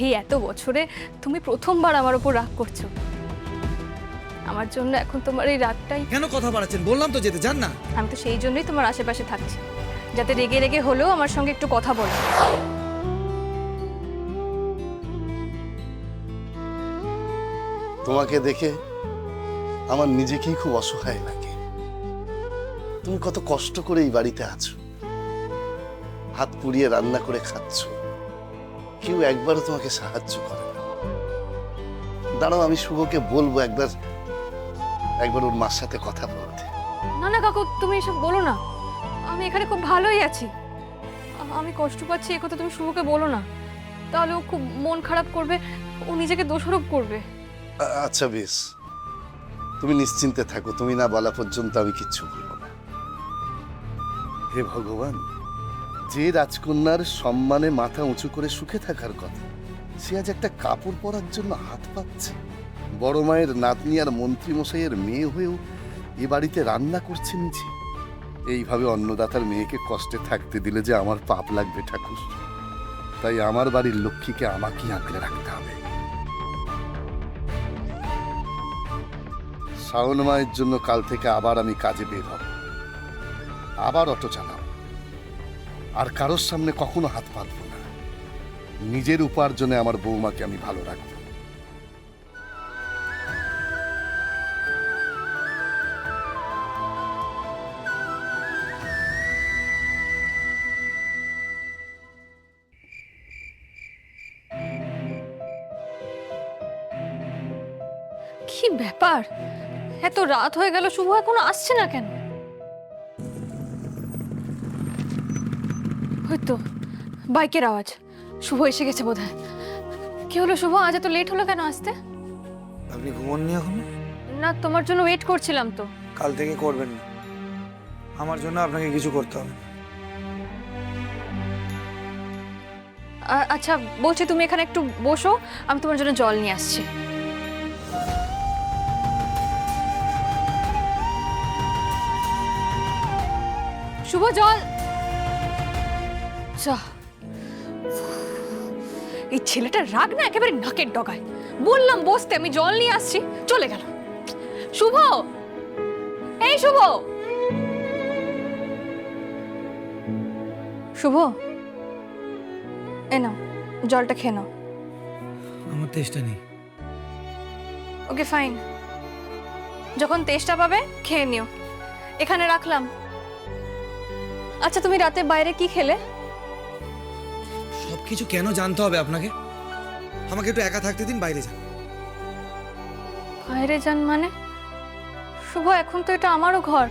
এই এত বছরে তুমি প্রথমবার আমার উপর রাগ করছো। আমার জন্য এখন তোমার এই রাগটাই। কেন কথা বাড়াচ্ছেন? বললাম তো যেতে, যান না। আমি তো সেই জন্যই তোমার আশেপাশে থাকছি, যাতে রেগে রেগে হলেও আমার সঙ্গে একটু কথা বলো। তোমাকে দেখে আমার নিজেকেই খুব অসহায় লাগে। তুমি কত কষ্ট করে এই বাড়িতে আছো, হাত পুড়িয়ে রান্না করে খাচ্ছ, কেউ একবারও তোমাকে সাহায্য করে না। দাঁড়াও, আমি শুভকে বলবো একবার ওর মার সাথে কথা বলতে। না না কাকু, তুমি এসব বলো না। আমি এখানে খুব ভালোই আছি। আমি কষ্ট পাচ্ছি এ কথা তুমি শুভকে বলো না, তাহলে ও খুব মন খারাপ করবে, ও নিজেকে দোষারোপ করবে। আচ্ছা বেশ, তুমি নিশ্চিন্তে থাকো, তুমি না বলা পর্যন্ত আমি কিচ্ছু বলবো না। হে ভগবান, যে রাজকন্যার সম্মানে মাথা উঁচু করে সুখে থাকার কথা, সে আজ একটা কাপড় পরার জন্য হাত পাচ্ছে। বড় মায়ের নাতনি আর মন্ত্রী মশাইয়ের মেয়ে হয়েও এ বাড়িতে রান্না করছে নিজে। এইভাবে অন্নদাতার মেয়েকে কষ্টে থাকতে দিলে যে আমার পাপ লাগবে ঠাকুর। তাই আমার বাড়ির লক্ষ্মীকে আমাকেই আঁকড়ে রাখতে হবে। শাওন মায়ের জন্য কাল থেকে আবার আমি কাজে বের হব, আবার অটো চালাব, আর কারোর সামনে কখনো হাত পাতব না। নিজের উপার্জনে আমার বৌমাকে আমি ভালো রাখবো। কি ব্যাপার, এত রাত হয়ে গেল, শুভ এখনো আসছে না কেন? হয়তো বাইকের আওয়াজ, শুভ এসে গেছে বোধহয়। কি হলো শুভ, আজ এত লেট হলো কেন আসতে? আপনি ঘুমোননি এখনো? না, তোমার জন্য ওয়েট করছিলাম তো। কাল থেকে করবেন না, আমার জন্য আপনাকে কিছু করতে হবে না। আচ্ছা বলছি, তুমি এখানে একটু বসো, আমি তোমার জন্য জল নিয়ে আসছি। শুভ, জল। এই ছেলেটার রাগ না একেবারে নাকের ডগায়। বললাম বসতে, আমি জল নিয়ে আসছি, চলে গেল। শুভ, এই শুভ, শুভ, এ নাও জলটা খেয়ে নাও। আমার তেষ্টা নেই। ওকে ফাইন, যখন তেষ্টা পাবে খেয়ে নিও। এখানে রাখলাম। আচ্ছা, তুমি রাতে বাইরে কি খেলে? সবকিছু কেন জানতে হবে আপনাকে? আমাকে একটু একা থাকতে দিন, বাইরে যান। বাইরে যান মানে? শুভ, এখন তো এটা আমারও ঘর।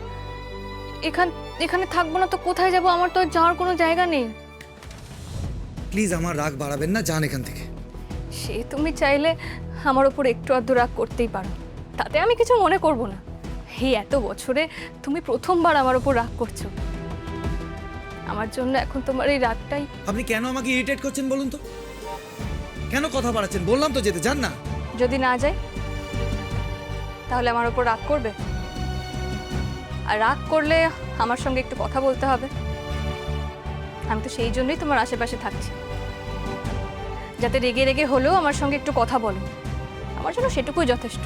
এখানে থাকবো না তো কোথায় যাব? আমার তো যাওয়ার কোনো জায়গা নেই। প্লিজ আমার রাগ বাড়াবেন না, যান এখান থেকে। সে তুমি চাইলে আমার ওপর একটু আধটু রাগ করতেই পারো, তাতে আমি কিছু মনে করব না। এই এত বছরে তুমি প্রথমবার আমার ওপর রাগ করছো। আমার জন্য এখন তোমার এই রাগটাই। আপনি কেন আমাকে ইরিটেট করছেন বলুন তো? কেন কথা বাড়াচ্ছেন? বললাম তো যেতে, যান না। যদি না যাই তাহলে আমার ওপর রাগ করবে, আর রাগ করলে আমার সঙ্গে একটু কথা বলতে হবে। আমি তো সেই জন্যই তোমার আশেপাশে থাকছি, যাতে রেগে রেগে হলেও আমার সঙ্গে একটু কথা বলো। আমার জন্য সেটুকুই যথেষ্ট।